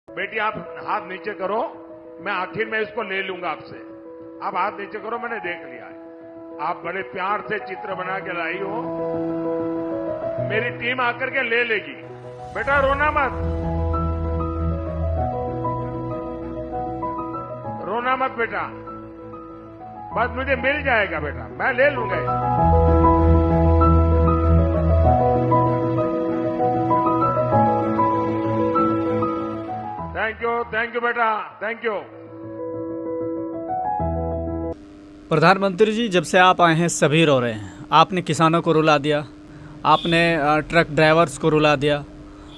बेटी आप हाथ नीचे करो, मैं आखिर में इसको ले लूंगा आपसे। आप हाथ नीचे करो, मैंने देख लिया है। आप बड़े प्यार से चित्र बना के लाई हो, मेरी टीम आकर के ले लेगी। बेटा रोना मत, रोना मत बेटा, बस मुझे मिल जाएगा बेटा, मैं ले लूंगा इसको। थैंक यू बेटा, थैंक यू। प्रधानमंत्री जी, जब से आप आए हैं सभी रो रहे हैं। आपने किसानों को रुला दिया, आपने ट्रक ड्राइवर्स को रुला दिया,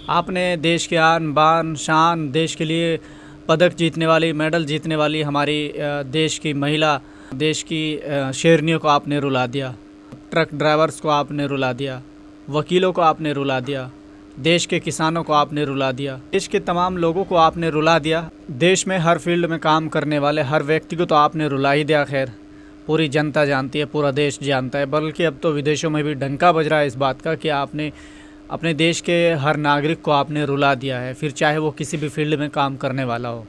आपने देश के आन बान शान, देश के लिए पदक जीतने वाली, मेडल जीतने वाली हमारी देश की महिला, देश की शेरनियों को आपने रुला दिया, ट्रक ड्राइवर्स को आपने रुला दिया, वकीलों को आपने रुला दिया, देश के किसानों को आपने रुला दिया, देश के तमाम लोगों को आपने रुला दिया। देश में हर फील्ड में काम करने वाले हर व्यक्ति को तो आपने रुला ही दिया। खैर, पूरी जनता जानती है, पूरा देश जानता है, बल्कि अब तो विदेशों में भी डंका बज रहा है इस बात का कि आपने अपने देश के हर नागरिक को आपने रुला दिया है, फिर चाहे वो किसी भी फील्ड में काम करने वाला हो।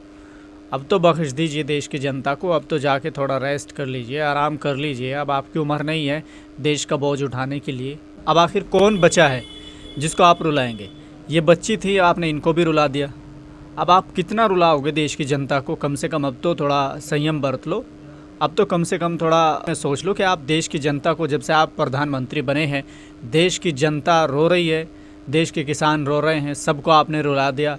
अब तो बख्श दीजिए देश की जनता को, अब तो जाके थोड़ा रेस्ट कर लीजिए, आराम कर लीजिए। अब आपकी उम्र नहीं है देश का बोझ उठाने के लिए। अब आखिर कौन बचा है जिसको आप रुलाएंगे? ये बच्ची थी, आपने इनको भी रुला दिया। अब आप कितना रुलाओगे देश की जनता को? कम से कम अब तो थोड़ा संयम बरत लो। अब तो कम से कम थोड़ा सोच लो कि आप देश की जनता को, जब से आप प्रधानमंत्री बने हैं, देश की जनता रो रही है, देश के किसान रो रहे हैं, सबको आपने रुला दिया।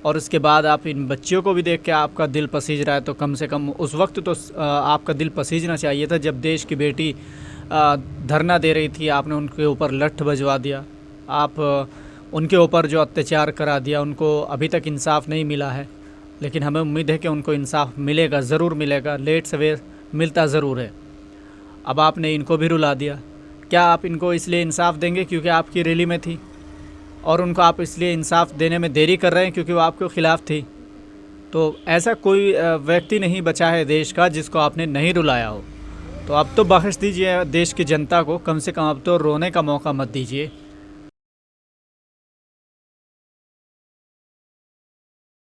और उसके बाद आप इन बच्चियों को भी देख के आपका दिल पसीज रहा है, तो कम से कम उस वक्त तो आपका दिल पसीजना चाहिए था जब देश की बेटी धरना दे रही थी। आपने उनके ऊपर लठ बजवा दिया, आप उनके ऊपर जो अत्याचार करा दिया, उनको अभी तक इंसाफ नहीं मिला है। लेकिन हमें उम्मीद है कि उनको इंसाफ मिलेगा, ज़रूर मिलेगा, लेट सवेर मिलता ज़रूर है। अब आपने इनको भी रुला दिया। क्या आप इनको इसलिए इंसाफ देंगे क्योंकि आपकी रैली में थी, और उनको आप इसलिए इंसाफ देने में देरी कर रहे हैं क्योंकि वो आपके ख़िलाफ़ थी? तो ऐसा कोई व्यक्ति नहीं बचा है देश का जिसको आपने नहीं रुलाया हो। तो अब तो बख्श दीजिए देश की जनता को, कम से कम अब तो रोने का मौका मत दीजिए।